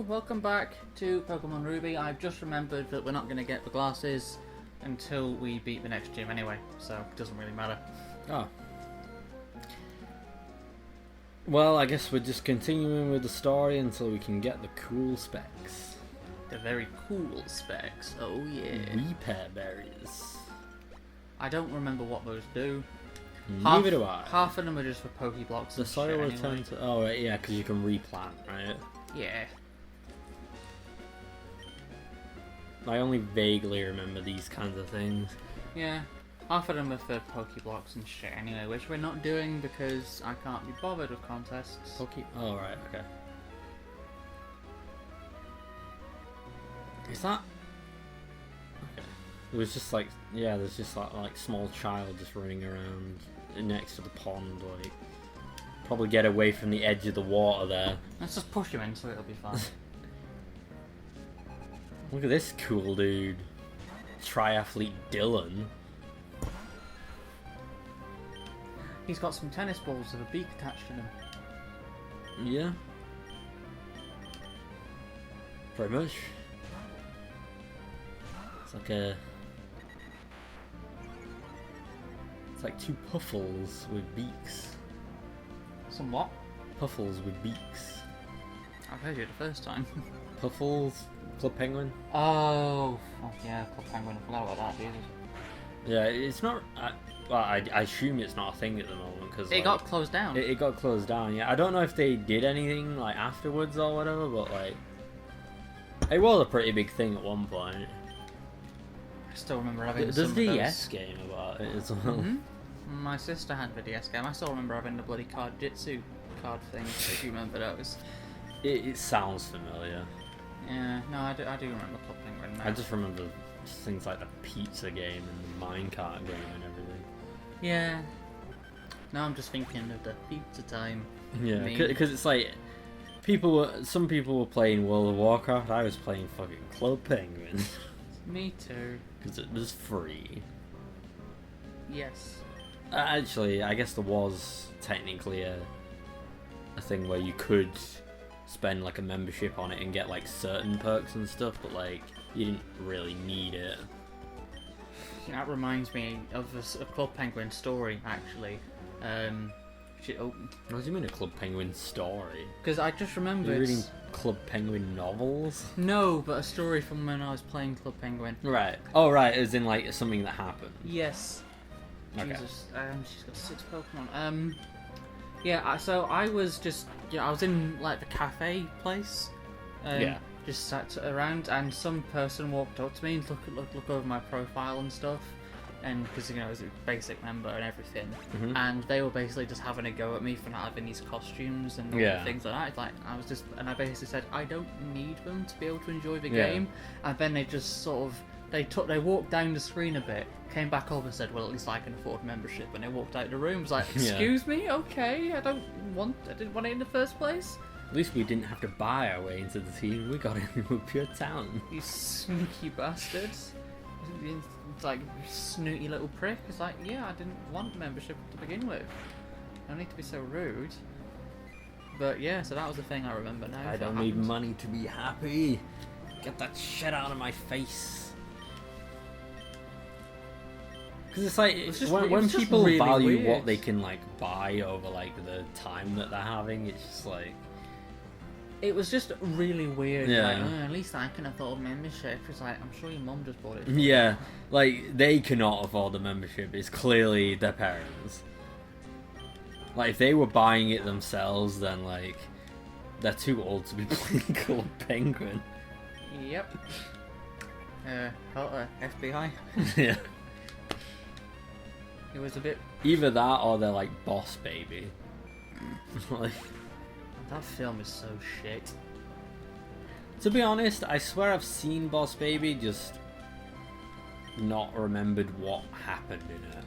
welcome back to Pokemon Ruby. I've just remembered that we're not going to get the glasses until we beat the next gym anyway, so it doesn't really matter. Oh. Well, I guess we're just continuing with the story until we can get the cool specs. The very cool specs, oh yeah. Repair berries. I don't remember what those do. Neither do I. Half of them are just for Pokeblocks. The soil will turn to... Oh, right, yeah, because you can replant, right? Yeah. I only vaguely remember these kinds of things. Yeah. Half of them are for Pokeblocks and shit anyway, which we're not doing because I can't be bothered with contests. Oh, right, okay. Is that... Okay. It was just like... Yeah, there's just like small child just running around next to the pond, like... Probably get away from the edge of the water there. Let's just push him in so it'll be fine. Look at this cool dude. Triathlete Dylan. He's got some tennis balls with a beak attached to them. Yeah. Pretty much. It's like a... It's like two puffles with beaks. Some what? Puffles with beaks. I've heard you the first time. Puffles? Club Penguin? Oh yeah, Club Penguin. I forgot about that, Jesus. Yeah, it's not... well, I assume it's not a thing at the moment, because... It got closed down. It got closed down, yeah. I don't know if they did anything, like, afterwards or whatever, but, like... It was a pretty big thing at one point. I still remember having There's some a of DS those. game about it as well. Mm-hmm. My sister had the DS game. I still remember having the bloody card jitsu card thing, if you remember those. It sounds familiar. Yeah, no, I do remember Club Penguin now. I just remember things like the pizza game and the minecart game and everything. Yeah. Now I'm just thinking of the pizza time. Yeah, because it's like... Some people were playing World of Warcraft, I was playing fucking Club Penguin. Me too. Because it was free. Yes. Actually, I guess there was technically a thing where you could spend like a membership on it and get like certain perks and stuff, but like you didn't really need it. That reminds me of a Club Penguin story, actually. What do you mean a Club Penguin story? Because I just remembered... You're reading Club Penguin novels? No, but a story from when I was playing Club Penguin. Right. Oh, right, as in like something that happened. Yes. Okay. Jesus. She's got 6 Pokemon. Yeah, so I was just... Yeah, I was in like the cafe place. Yeah. Just sat around and some person walked up to me and look over my profile and stuff. And because, you know, I was a basic member and everything, and they were basically just having a go at me for not having these costumes and things like that. It's like I basically said I don't need them to be able to enjoy the game, and then they just sort of they walked down the screen a bit, came back over and said, well, at least I can afford membership, and they walked out the room. I was like, excuse me, okay, I didn't want it in the first place. At least we didn't have to buy our way into the team. We got in with pure talent. You sneaky bastards. It's like, snooty little prick. It's like, yeah, I didn't want membership to begin with. No need to be so rude. But yeah, so that was the thing I remember now. I don't need money to be happy. Get that shit out of my face. Because it's like, when people really value weird. what they can like buy over like the time that they're having, it's just like... It was just really weird. Yeah. Like, at least I can afford membership. It's like, I'm sure your mum just bought it. Yeah, like, they cannot afford the membership. It's clearly their parents. Like, if they were buying it themselves, then, like, they're too old to be playing Club Penguin. Yep. FBI. Yeah. It was a bit... Either that or they're, like, Boss Baby. Like... That film is so shit. To be honest, I swear I've seen Boss Baby, just not remembered what happened in it.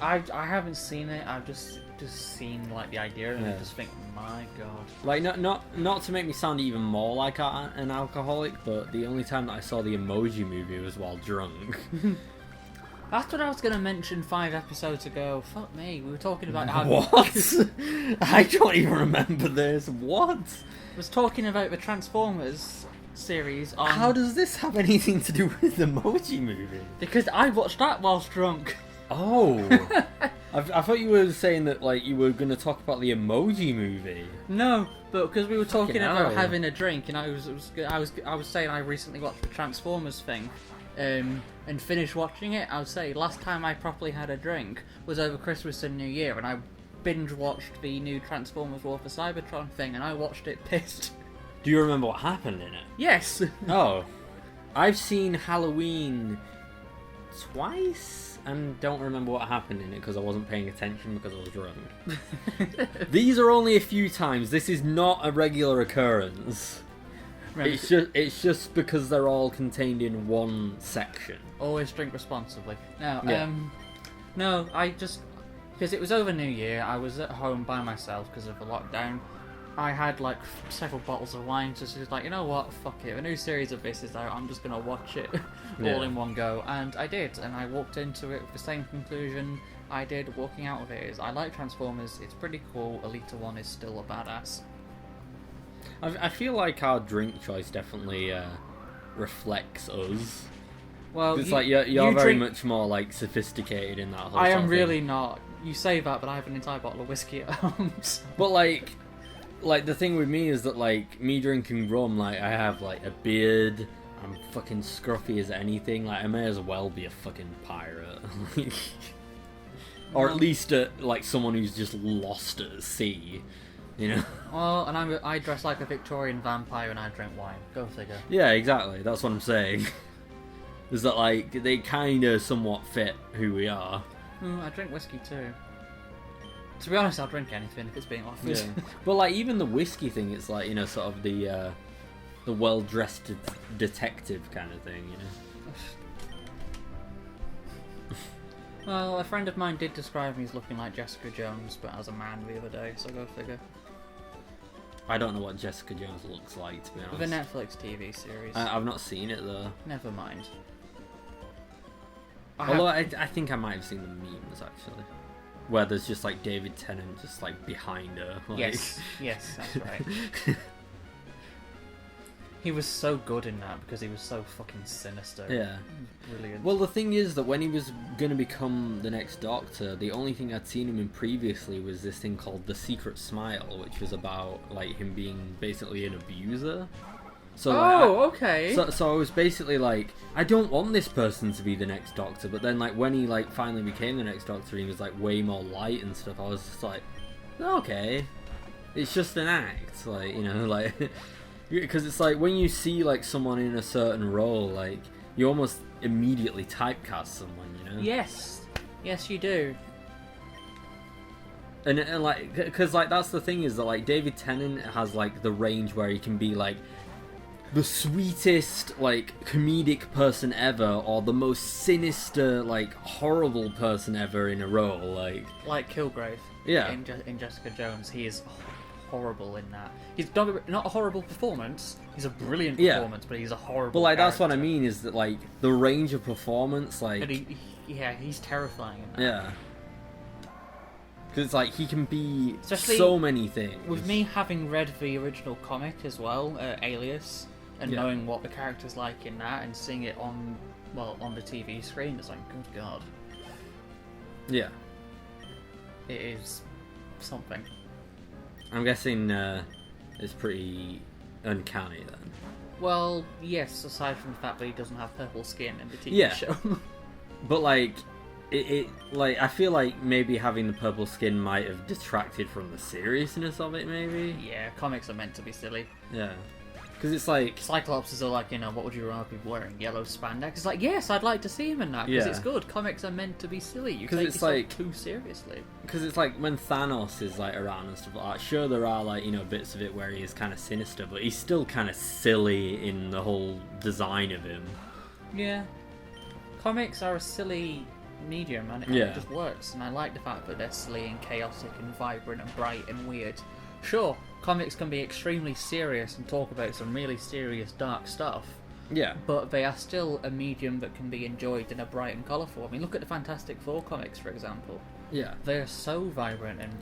I haven't seen it. I've just seen like the idea, and I just think, my god. Like not to make me sound even more like an alcoholic, but the only time that I saw the Emoji Movie was while drunk. That's what I was going to mention 5 episodes ago. Fuck me, we were talking about how... What? I don't even remember this. What? I was talking about the Transformers series on... How does this have anything to do with the Emoji Movie? Because I watched that whilst drunk. Oh. I thought you were saying that like you were going to talk about the Emoji Movie. No, but because we were talking Fucking about hell. having a drink, and I was saying I recently watched the Transformers thing, and finished watching it. I would say last time I properly had a drink was over Christmas and New Year, and I binge watched the new Transformers War for Cybertron thing, and I watched it pissed. Do you remember what happened in it? Yes. Oh. I've seen Halloween twice and don't remember what happened in it because I wasn't paying attention because I was drunk. These are only a few times. This is not a regular occurrence. Remember, It's just because they're all contained in one section. always drink responsibly. No, Yeah. no, I just because it was over New Year, I was at home by myself because of the lockdown. I had like several bottles of wine, just was like, you know what, fuck it. A new series of this is out. I'm just gonna watch it all in one go, and I did. And I walked into it with the same conclusion I did walking out of it. Is I like Transformers. It's pretty cool. Alita 1 is still a badass. I feel like our drink choice definitely reflects us. Well, It's like you're very drink... much more like sophisticated in that whole I sort am of really thing. not. You say that, but I have an entire bottle of whiskey at home. So. But like the thing with me is that like me drinking rum, like I have like a beard, I'm fucking scruffy as anything, like I may as well be a fucking pirate. Or at least like someone who's just lost at sea, you know? Well, and I dress like a Victorian vampire and I drink wine. Go figure. Yeah, exactly, that's what I'm saying. Is that like they kinda somewhat fit who we are. I drink whiskey too. To be honest, I'll drink anything if it's being offered. Yeah. But like even the whiskey thing, it's like, you know, sort of the well-dressed detective kind of thing, you know. Well, a friend of mine did describe me as looking like Jessica Jones, but as a man the other day, so go figure. I don't know what Jessica Jones looks like, to be honest. The Netflix TV series. I've not seen it though. Never mind. Although I think I might have seen the memes actually, where there's just like David Tennant just like behind her. Like... Yes, that's right. He was so good in that because he was so fucking sinister. Yeah. Brilliant. Well, the thing is that when he was going to become the next Doctor, the only thing I'd seen him in previously was this thing called The Secret Smile, which was about like him being basically an abuser. So okay. So I was basically like, I don't want this person to be the next Doctor, but then like when he like finally became the next Doctor, he was like way more light and stuff. I was just like, okay, it's just an act, like, you know, like. Because it's like when you see like someone in a certain role, like you almost immediately typecast someone, you know? Yes you do. And like, because like that's the thing is that like David Tennant has like the range where he can be like the sweetest like comedic person ever, or the most sinister like horrible person ever in a role, like Kilgrave. Yeah. In Jessica Jones, he is horrible in that. He's not a horrible performance. He's a brilliant performance, but he's a horrible. But like that's what I character. mean is that like the range of performance, like And he's terrifying in that. yeah. Because it's like he can be Especially so many things. With me having read the original comic as well, Alias, and Yeah. knowing what the character's like in that, and seeing it on the TV screen, it's like, good God, Yeah. it is something. I'm guessing it's pretty uncanny then. Well, yes, aside from the fact that he doesn't have purple skin in the TV Yeah. show. But like, it like I feel like maybe having the purple skin might have detracted from the seriousness of it. Maybe. Yeah, comics are meant to be silly. Yeah. Because it's like. Cyclops are like, what would you rather be wearing? Yellow spandex? It's like, yes, I'd like to see him in that because Yeah. it's good. Comics are meant to be silly. You 'Cause take it's yourself like- too seriously. Because it's like when Thanos is like around and stuff like that. Sure, there are like, you know, bits of it where he is kind of sinister, but he's still kind of silly in the whole design of him. Yeah. Comics are a silly medium and Yeah. it just works, and I like the fact that they're silly and chaotic and vibrant and bright and weird. Sure, comics can be extremely serious and talk about some really serious dark stuff, Yeah. But they are still a medium that can be enjoyed in a bright and colourful. I mean, look at the Fantastic Four comics, for example. Yeah. They are so vibrant and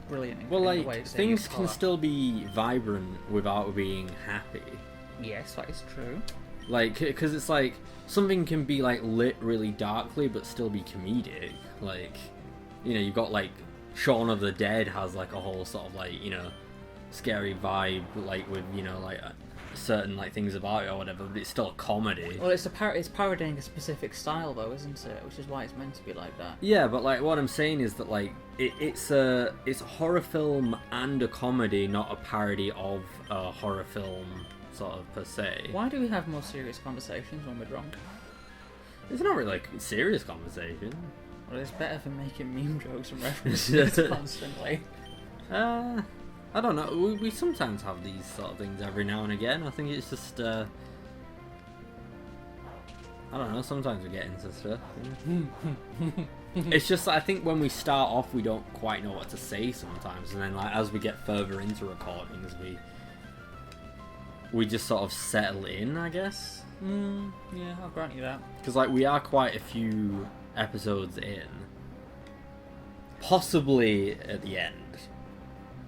brilliant in Well, the like, ways they things use can colour. still be vibrant without being happy. Yes, that is true. Like, because it's like, something can be, like, lit really darkly, but still be comedic. Like, you know, you've got, like, Shaun of the Dead has, like, a whole sort of, like, you know, scary vibe, like, with, you know, like, certain, like, things about it or whatever, but it's still a comedy. Well, it's parodying a specific style, though, isn't it? Which is why it's meant to be like that. Yeah, but, like, what I'm saying is that, like, it's a horror film and a comedy, not a parody of a horror film, sort of, per se. Why do we have more serious conversations when we're drunk? It's not really, like, a serious conversation. Well, it's better than making meme jokes and references constantly. I don't know. We sometimes have these sort of things every now and again. I think it's just, I don't know. Sometimes we get into stuff. It's just, I think when we start off, we don't quite know what to say sometimes, and then, like, as we get further into recordings, we just sort of settle in, I guess. Yeah, I'll grant you that. Because, like, we are quite a few episodes in. Possibly at the end,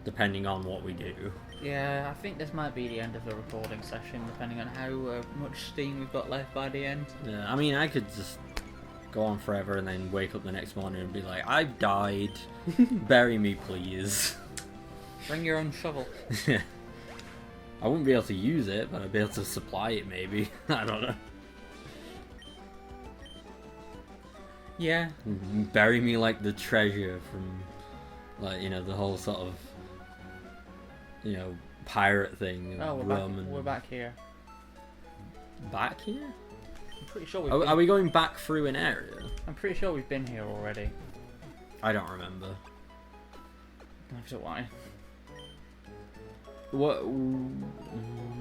depending on what we do. Yeah, I think this might be the end of the recording session, depending on how much steam we've got left by the end. Yeah, I mean, I could just go on forever and then wake up the next morning and be like, I've died. Bury me, please. Bring your own shovel. I wouldn't be able to use it, but I'd be able to supply it, maybe. I don't know. Yeah. Bury me like the treasure from, like, you know, the whole sort of, you know, pirate thing. Oh, we're back here. Back here? I'm pretty sure Are we going back through an area? I'm pretty sure we've been here already. I don't remember. Neither do I. What?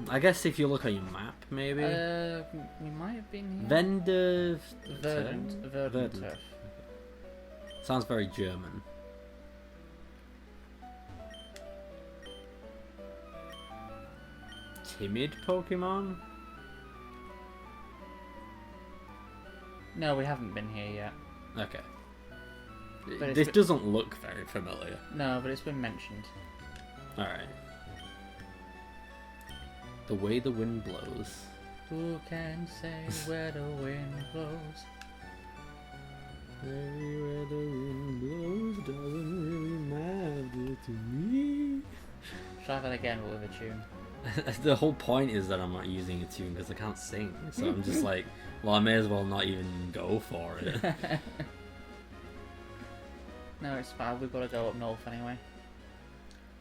I guess if you look at your map, maybe. We might have been here. Verdant. Sounds very German. Timid Pokemon? No, we haven't been here yet. Okay. But This doesn't look very familiar. No, but it's been mentioned. Alright. The way the wind blows. Who can say where the wind blows? Where the wind blows doesn't really matter to me. Try that again, but with a tune. The whole point is that I'm not using a tune because I can't sing. So I'm just like, well, I may as well not even go for it. No, it's fine. We've got to go up north anyway.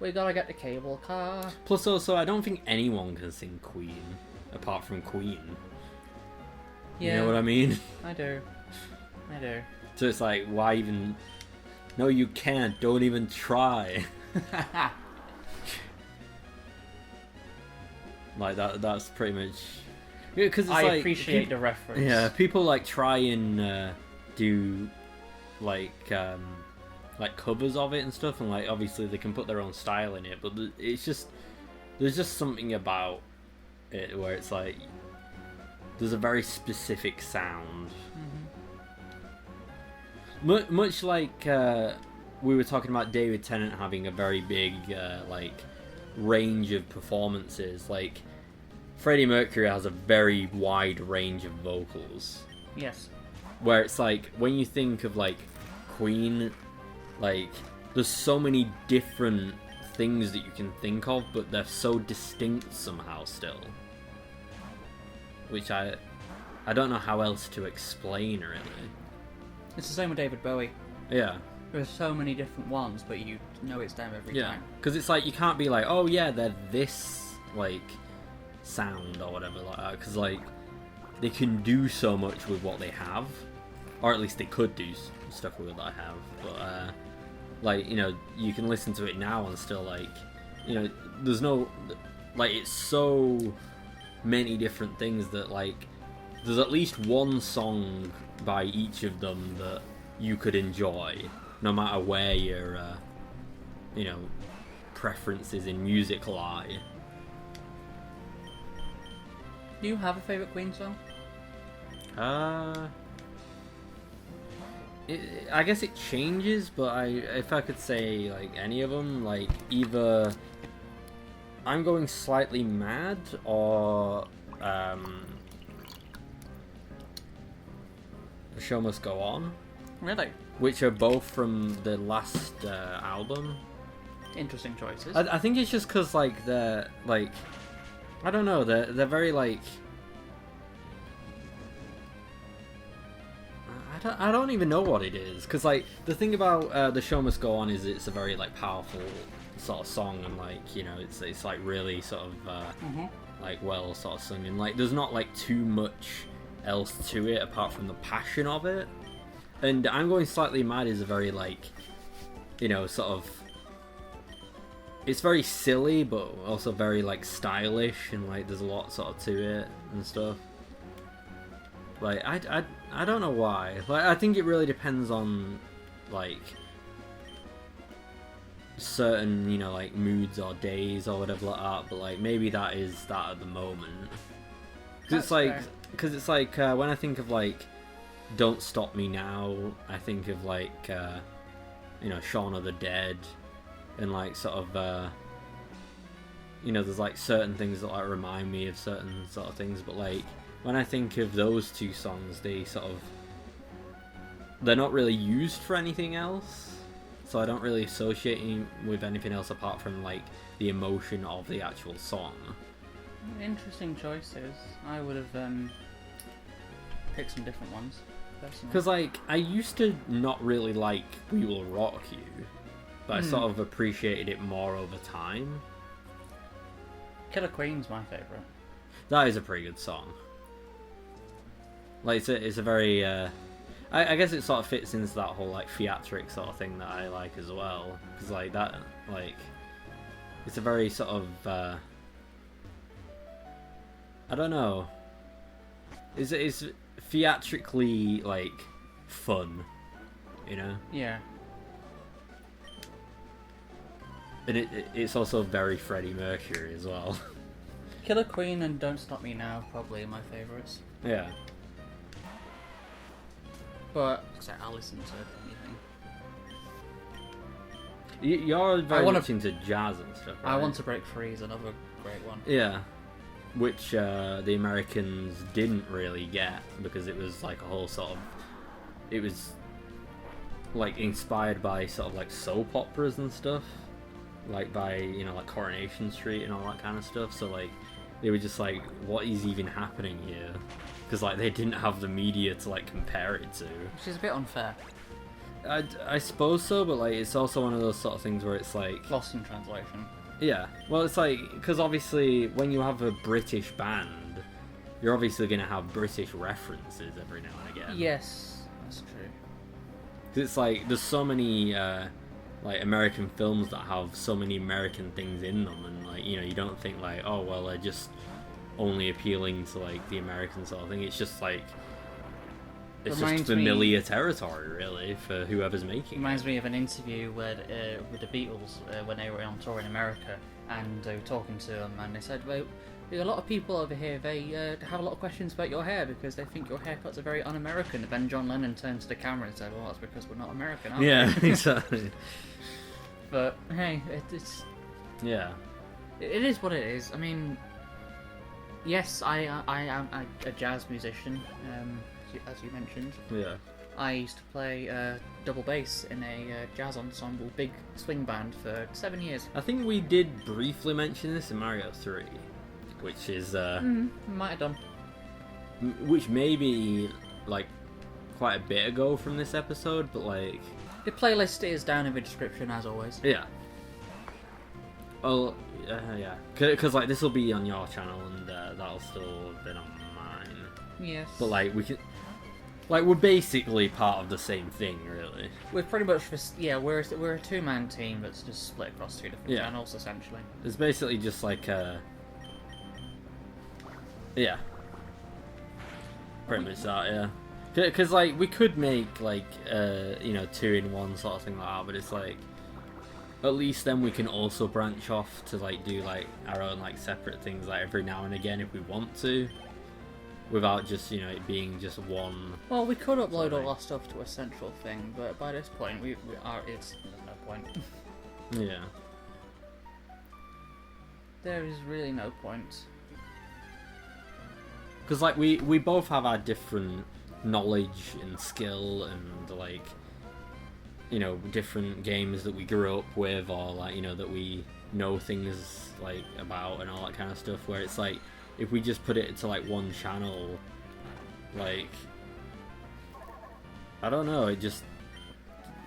We gotta get the cable car. Plus, also, I don't think anyone can sing Queen apart from Queen. Yeah, You know what I mean? I do. So it's like, why even? No, you can't. Don't even try. Like that's pretty much. Yeah, because I appreciate the reference. Yeah, people like try and do like covers of it and stuff, and like obviously they can put their own style in it, but it's just there's just something about it where it's like there's a very specific sound. Much like we were talking about David Tennant having a very big like range of performances. Like Freddie Mercury has a very wide range of vocals. Yes. Where it's like when you think of like Queen, like there's so many different things that you can think of, but they're so distinct somehow still. Which I don't know how else to explain really. It's the same with David Bowie. Yeah. There's so many different ones, but you know it's them every time. Because it's like you can't be like, oh yeah, they're this like sound or whatever like that. Because like they can do so much with what they have, or at least they could do stuff with what I have. But like you know, you can listen to it now and still like, you know, there's no like it's so many different things that like there's at least one song by each of them that you could enjoy, no matter where your, you know, preferences in music lie. Do you have a favourite Queen song? I guess it changes, but if I could say like any of them, like either I'm Going Slightly Mad or The Show Must Go On. Really? Which are both from the last album. Interesting choices. I think it's just because like they're like, I don't know, they're very like, I don't even know what it is, because like the thing about The Show Must Go On is it's a very like powerful sort of song, and like, you know, it's like really sort of like well sort of sung, and like there's not like too much else to it apart from the passion of it. And I'm Going Slightly Mad is a very like, you know, sort of, it's very silly but also very like stylish, and like there's a lot sort of to it and stuff. Like I don't know why. Like I think it really depends on like certain, you know, like moods or days or whatever like that. But like maybe that is that at the moment. Because it's like when I think of like Don't Stop Me Now, I think of like you know, Shaun of the Dead, and like sort of you know, there's like certain things that like remind me of certain sort of things, but like when I think of those two songs, they sort of, they're not really used for anything else, so I don't really associate them with anything else apart from like the emotion of the actual song. Interesting choices. I would have picked some different ones. Because like I used to not really like We Will Rock You, but I sort of appreciated it more over time. Killer Queen's my favourite. That is a pretty good song. Like it's a very I guess it sort of fits into that whole like theatric sort of thing that I like as well, because like that, like it's a very sort of I don't know, it's theatrically like fun, you know. Yeah. And it's also very Freddie Mercury as well. Killer Queen and Don't Stop Me Now probably my favourites. Yeah. But I'll listen to anything. You're very much into jazz and stuff, right? I Want to Break Free is another great one. Yeah. Which the Americans didn't really get, because it was like a whole sort of, it was like inspired by sort of like soap operas and stuff, like by, you know, like Coronation Street and all that kind of stuff. So like they were just like, what is even happening here? Because like they didn't have the media to like compare it to. Which is a bit unfair. I suppose so, but like it's also one of those sort of things where it's like Lost in translation. Yeah, well, it's like, because obviously when you have a British band, you're obviously going to have British references every now and again. Yes, that's true. 'Cause it's like, there's so many like American films that have so many American things in them, and like, you know, you don't think like, oh well, they're just only appealing to like the American sort of thing. It's just like, it's just familiar territory really for whoever's making Reminds me of an interview where, with the Beatles when they were on tour in America, and they were talking to them, and they said, well, a lot of people over here, they have a lot of questions about your hair because they think your haircuts are very un-American. And then John Lennon turned to the camera and said, well, that's because we're not American, are we? Yeah, exactly. But hey, it's yeah, it is what it is. I mean, yes, I am a jazz musician, as you mentioned. Yeah. I used to play double bass in a jazz ensemble, big swing band for 7 years. I think we did briefly mention this in Mario 3, which is might have done. Which may be like quite a bit ago from this episode, but like The playlist is down in the description as always. yeah. Well, yeah, because like this will be on your channel, and that'll still have been on mine. Yes. But like we can. Like, we're basically part of the same thing, really. We're pretty much just, yeah, we're a two-man team that's just split across two different channels, essentially. It's basically just like, yeah. Pretty much that, yeah. Because, like, we could make, like, you know, 2-in-1 sort of thing like that, but it's like, at least then we can also branch off to, like, do, like, our own, like, separate things, like, every now and again if we want to. without just it being just one. Well, we could upload Sorry. all our stuff to a central thing, but by this point, we are. It's no point. Yeah. There is really no point. Because like we both have our different knowledge and skill and like different games that we grew up with, or like that we know things like about and all that kind of stuff, where it's like if we just put it to like one channel, like I don't know, it just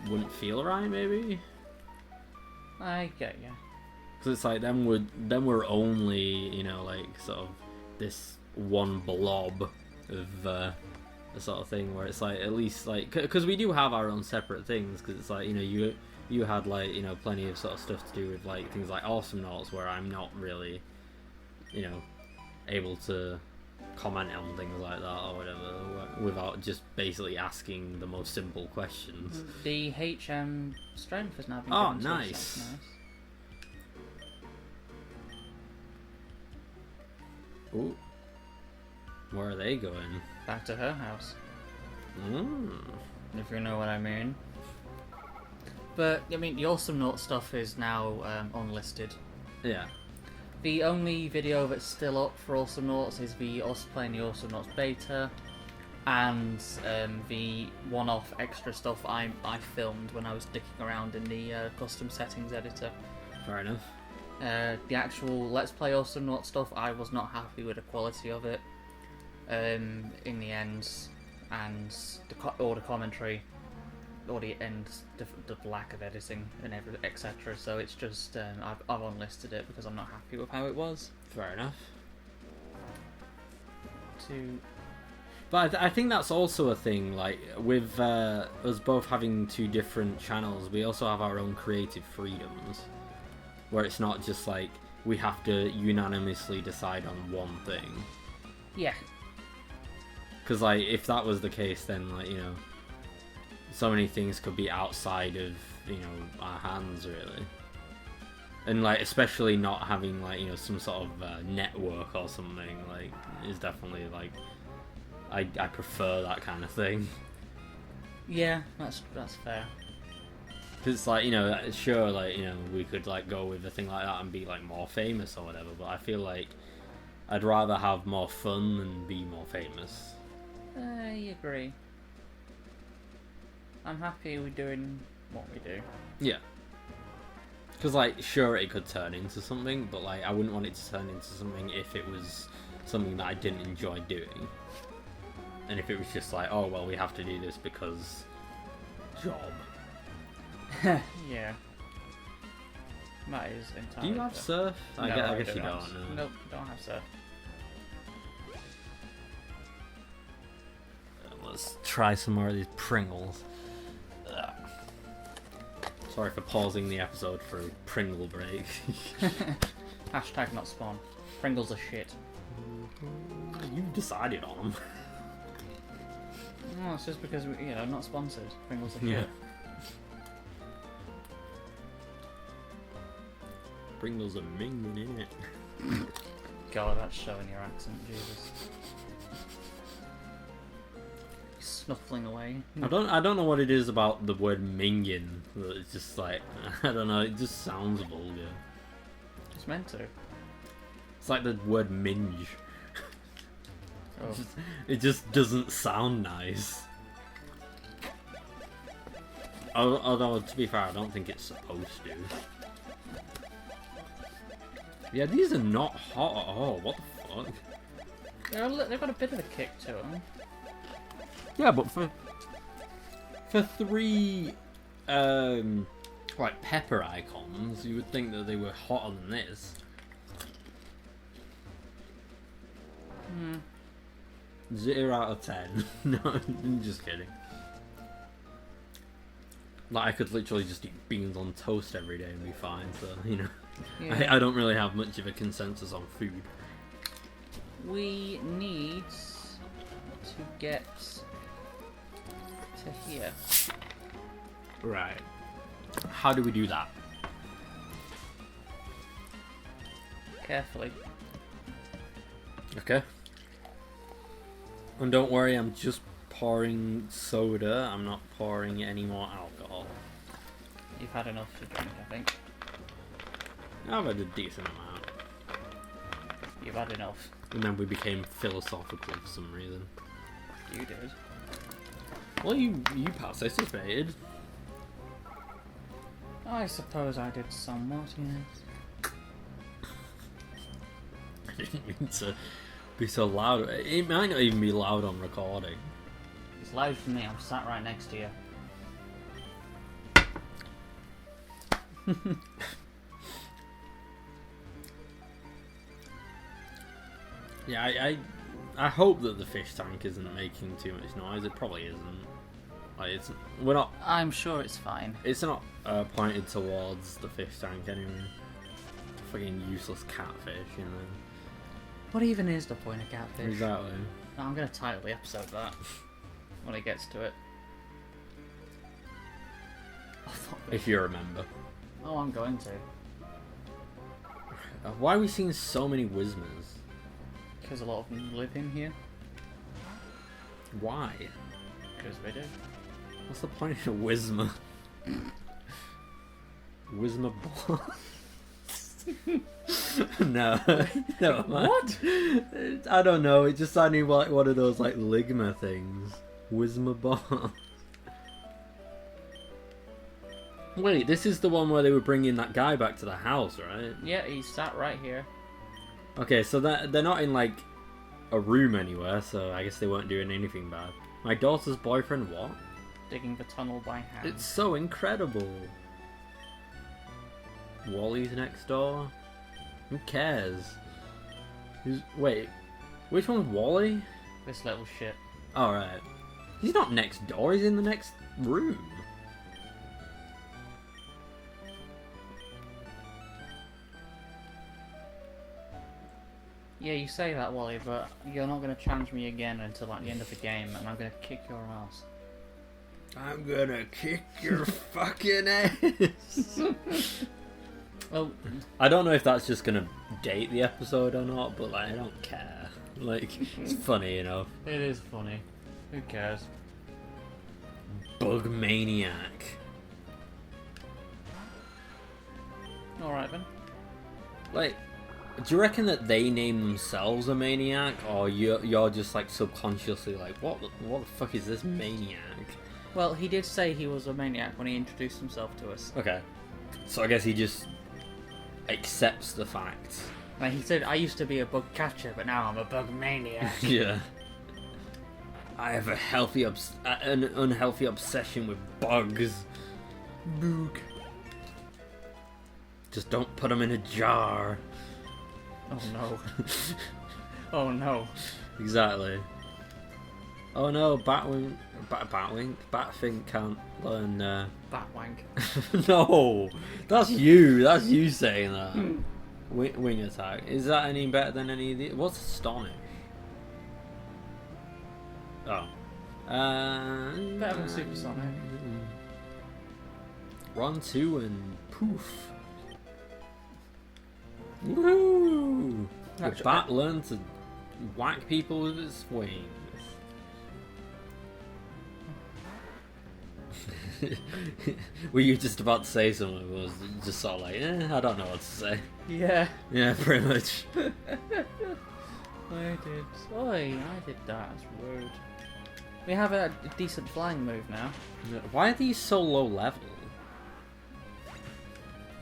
wouldn't feel right maybe. I get you. Because it's like then we're only like sort of this one blob of the sort of thing, where it's like at least like because we do have our own separate things, because it's like you had like plenty of sort of stuff to do with like things like Awesome Notes, where I'm not really able to comment on things like that or whatever without just basically asking the most simple questions. The HM strength has now been Oh, given to us, nice. that's nice. Ooh. Where are they going? Back to her house, Mm. if you know what I mean. But I mean, the Awesome Note stuff is now unlisted. Yeah. The only video that's still up for Awesome Notes is us playing the Awesome Notes beta, and the one-off extra stuff I filmed when I was dicking around in the custom settings editor. Fair enough. The actual Let's Play Awesome Notes stuff, I was not happy with the quality of it in the end, and all the commentary, and the lack of editing and etc. So it's just I've unlisted it because I'm not happy with how it was. Fair enough. But But I think that's also a thing, like, with us both having two different channels, we also have our own creative freedoms, where it's not just like we have to unanimously decide on one thing. yeah, Because, like, if that was the case, then, like, so many things could be outside of, our hands, really. And, like, especially not having, like, some sort of network or something, like, is definitely, like, I prefer that kind of thing. yeah, that's fair. Because it's like, sure, like, we could, like, go with a thing like that and be, like, more famous or whatever, but I feel like I'd rather have more fun than be more famous. I agree. I'm happy we're doing what we do. Yeah. Because, like, sure, it could turn into something, but, like, I wouldn't want it to turn into something if it was something that I didn't enjoy doing. And if it was just like, oh, well, we have to do this because job. Yeah. That is entirely Do you have fair. surf? No, I guess do you not. don't. No. Nope, don't have surf. Let's try some more of these Pringles. Sorry for pausing the episode for a Pringle break. Hashtag not spawn. Pringles are shit. You decided on them. No, it's just because we, not sponsored. Pringles are shit. Yeah. Pringles are minging in it. God, that's showing your accent, Jesus. Snuffling away. I don't know what it is about the word minging. It's just like, I don't know, it just sounds vulgar. It's meant to. It's like the word minge. Oh. It just doesn't sound nice. Although, to be fair, I don't think it's supposed to. Yeah, these are not hot at all. What the fuck? They've got a bit of a kick to them. Yeah, but for three like pepper icons, you would think that they were hotter than this. 0 out of 10. No, I'm just kidding. Like, I could literally just eat beans on toast every day and be fine, so, Yeah. I don't really have much of a consensus on food. We need to get to here. Right. How do we do that? Carefully. Okay. And don't worry, I'm just pouring soda. I'm not pouring any more alcohol. You've had enough to drink, I think. I've had a decent amount. You've had enough. And then we became philosophical for some reason. You did. Well, you participated. I suppose I did somewhat, yes. I didn't mean to be so loud. It might not even be loud on recording. It's loud for me, I'm sat right next to you. Yeah, I hope that the fish tank isn't making too much noise. It probably isn't. Like, we're not. I'm sure it's fine. It's not pointed towards the fish tank anyway. Fucking useless catfish, you know. What even is the point of catfish? Exactly. No, I'm gonna title the episode that when it gets to it. If you remember. Oh, I'm going to. Why are we seeing so many Whismers? Because a lot of them live in here. Why? Because they do. What's the point of a Whismer? Whismer boss? No. No, man. What? I don't know, it just sounded like one of those like Ligma things. Whismer boss. Wait, this is the one where they were bringing that guy back to the house, right? Yeah, he sat right here. Okay, so they're not in like a room anywhere, so I guess they weren't doing anything bad. My daughter's boyfriend, what? Digging the tunnel by hand. It's so incredible. Wally's next door? Who cares? Wait, which one's Wally? This little shit. Alright. He's not next door, he's in the next room. Yeah, you say that, Wally, but you're not going to challenge me again until like the end of the game, and I'm going to kick your ass. I'm gonna kick your fucking ass. Well, I don't know if that's just gonna date the episode or not, but like I don't care. Like it's funny, you know. it is funny. Who cares? Bug maniac. Alright then. Like, do you reckon that they name themselves a maniac, or you're just like subconsciously like, what the fuck is this maniac? Well, he did say he was a maniac when he introduced himself to us. Okay, so I guess he just accepts the fact. Like he said, I used to be a bug catcher, but now I'm a bug maniac. Yeah. I have an unhealthy obsession with bugs. Boog. Just don't put them in a jar. Oh no. Oh no. Exactly. Oh no, Batwing can't learn. Batwank. No, that's you. That's you saying that. Wing attack. Is that any better than any of the? What's Astonish? Oh. Better than Supersonic. 1, 2, and poof. Woohoo! The bat learned to whack people with its wings. Were you just about to say something? Or was it just sort of like, I don't know what to say. Yeah. Yeah, pretty much. I did. Oi, I did that. That's rude. We have a decent flying move now. Why are these so low level?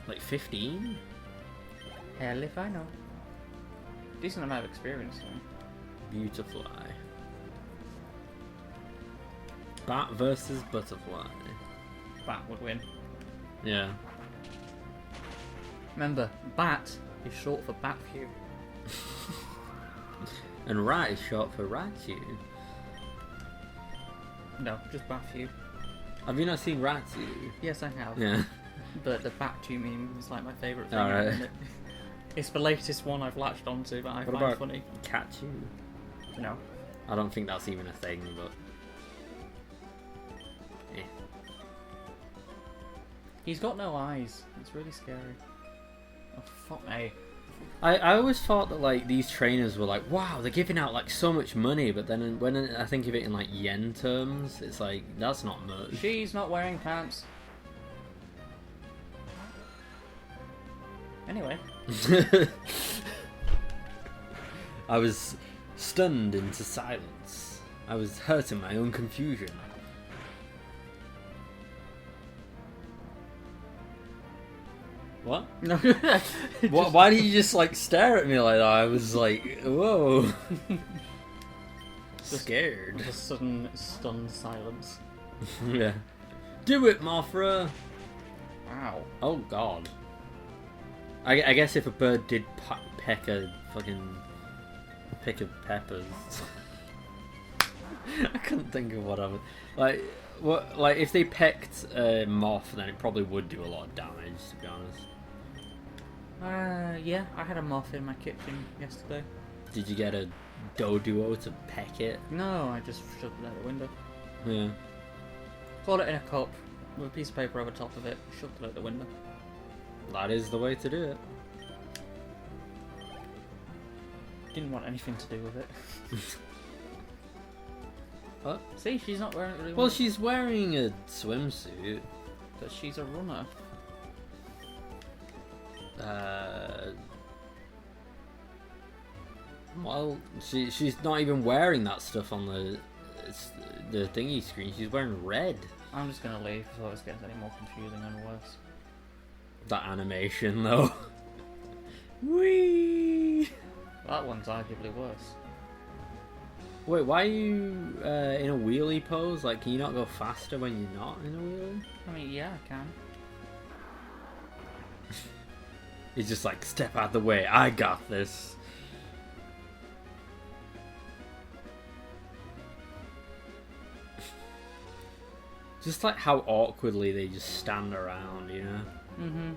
Like 15? Hell if I know. Decent amount of experience though. Beautifly. Bat versus butterfly. Bat would win. Yeah. Remember, bat is short for Batfew. And rat is short for Ratu. No, just Batfew. Have you not seen Ratu? Yes, I have. Yeah. But the Batfew meme is like my favourite thing. Alright. Isn't it? It's the latest one I've latched onto that I What find about funny. Kachu? No. I don't think that's even a thing, but... He's got no eyes. It's really scary. Oh, fuck me. I always thought that like these trainers were like, wow, they're giving out like so much money, but then when I think of it in like yen terms, it's like that's not much. She's not wearing pants. Anyway. I was stunned into silence. I was hurt in my own confusion. What? No. Why did you just like stare at me like that? I was like, whoa. Scared. Just a sudden stunned silence. Yeah. Do it, Mothra! Wow. Oh god. I guess if a bird did peck a fucking pick of peppers. I couldn't think of what I would like if they pecked a moth, then it probably would do a lot of damage, to be honest. Yeah, I had a moth in my kitchen yesterday. Did you get a doduo to peck it? No, I just shoved it out the window. Yeah. Poured it in a cup with a piece of paper over top of it, shoved it out the window. That is the way to do it. Didn't want anything to do with it. What? See, she's not wearing it really Well, she's wearing a swimsuit. But she's a runner. Well, she's not even wearing that stuff on the thingy screen. She's wearing red. I'm just gonna leave before this gets any more confusing and worse. That animation, though. Whee! That one's arguably worse. Wait, why are you in a wheelie pose? Like, can you not go faster when you're not in a wheelie? I mean, yeah, I can. He's just like, step out the way, I got this. Just like how awkwardly they just stand around, you know? Mm-hmm.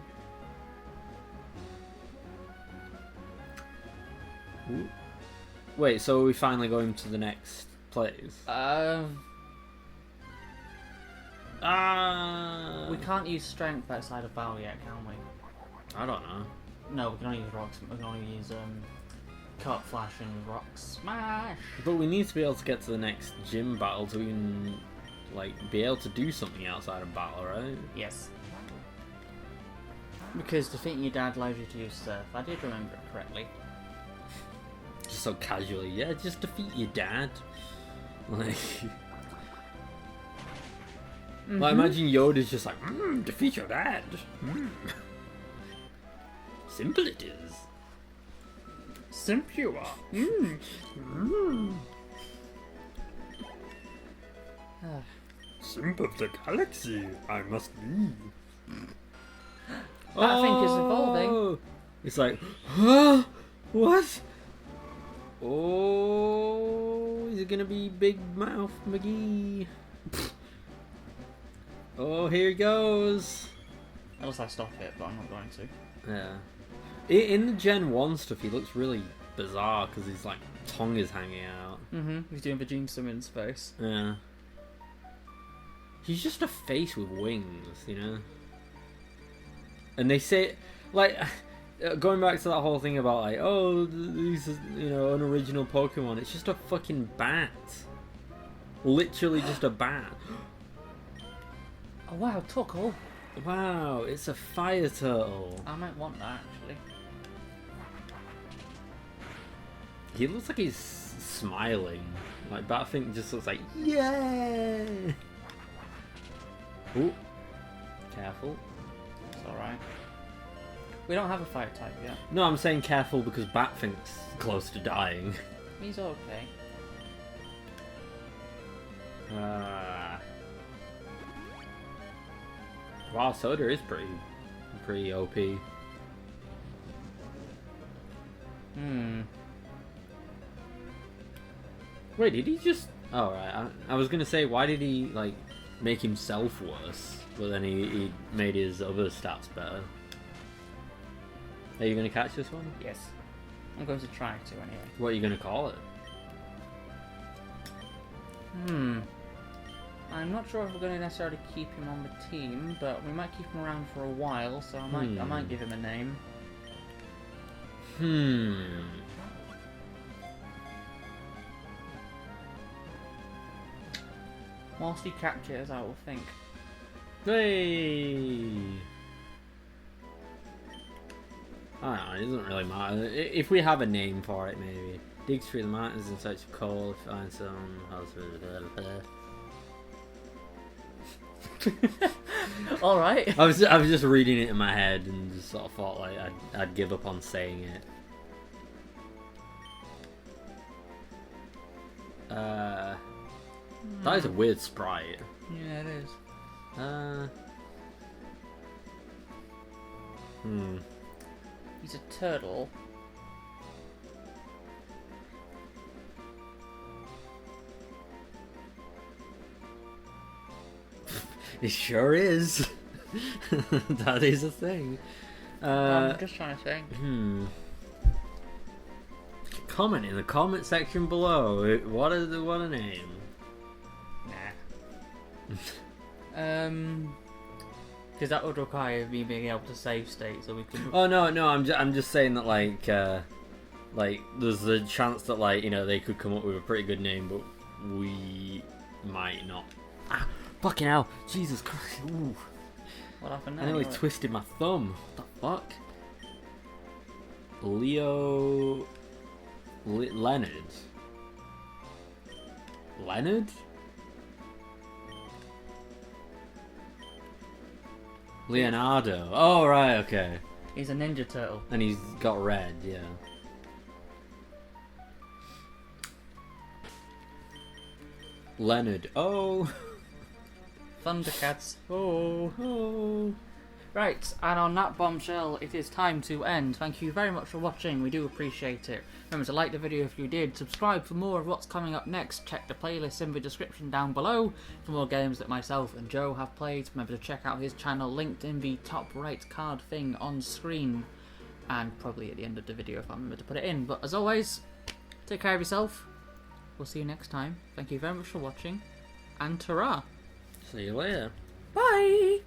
Ooh. Wait, so are we finally going to the next place? We can't use strength outside of battle yet, can we? I don't know. No, we can only use rocks. We can only use cut, flash, and rock smash. But we need to be able to get to the next gym battle to even like be able to do something outside of battle, right? Yes. Because defeating your dad allows you to use surf. I did remember it correctly. Just so casually, yeah, just defeat your dad. Like, like imagine Yoda's just like, defeat your dad. Simple it is. Simp you are. Simp of the galaxy, I must be. That thing is evolving. It's like, huh? What? Oh, is it gonna be Big Mouth McGee? Oh, here he goes. Unless I stop it, but I'm not going to. Yeah. In the Gen 1 stuff, he looks really bizarre because his like tongue is hanging out. He's doing Vegeta Simmons face. Yeah. He's just a face with wings, you know? And they say, like, going back to that whole thing about, like, oh, these, you know, unoriginal Pokemon, it's just a fucking bat. Literally just a bat. Oh, wow, Tuckle. Wow, it's a fire turtle. I might want that, actually. He looks like he's smiling. Like, Batfink just looks like, yay! Ooh. Careful. It's alright. We don't have a fire type yet. No, I'm saying careful because Batfink's close to dying. He's okay. Wow, Soda is pretty OP. Wait, did he just... Oh, right. I was gonna say, why did he, like, make himself worse? But then he made his other stats better. Are you gonna catch this one? Yes. I'm going to try to, anyway. What are you gonna call it? I'm not sure if we're going to necessarily keep him on the team, but we might keep him around for a while, so I might give him a name. Whilst he captures, I will think. Hey! I don't know, it doesn't really matter. If we have a name for it, maybe. Digs through the mountains in search of coal, find some... Alright. I was just reading it in my head and just sort of thought like I'd give up on saying it. That is a weird sprite. Yeah, it is. He's a turtle. It sure is. That is a thing. I'm just trying to think. Comment in the comment section below. What a name. Nah. Because that would require me being able to save state, so we could. Oh no, I'm just saying that like there's a chance that like they could come up with a pretty good name, but we might not. Ah, fucking hell! Jesus Christ! Ooh. What happened now? I nearly twisted my thumb. What the fuck? Leonard. Leonard? Leonardo. Oh, right, okay. He's a Ninja Turtle. And he's got red, yeah. Leonard. Oh. Thundercats. Oh. Right, and on that bombshell, it is time to end. Thank you very much for watching. We do appreciate it. Remember to like the video if you did. Subscribe for more of what's coming up next. Check the playlist in the description down below for more games that myself and Joe have played. Remember to check out his channel linked in the top right card thing on screen. And probably at the end of the video if I remember to put it in. But as always, take care of yourself. We'll see you next time. Thank you very much for watching. And ta-ra! See you later. Bye!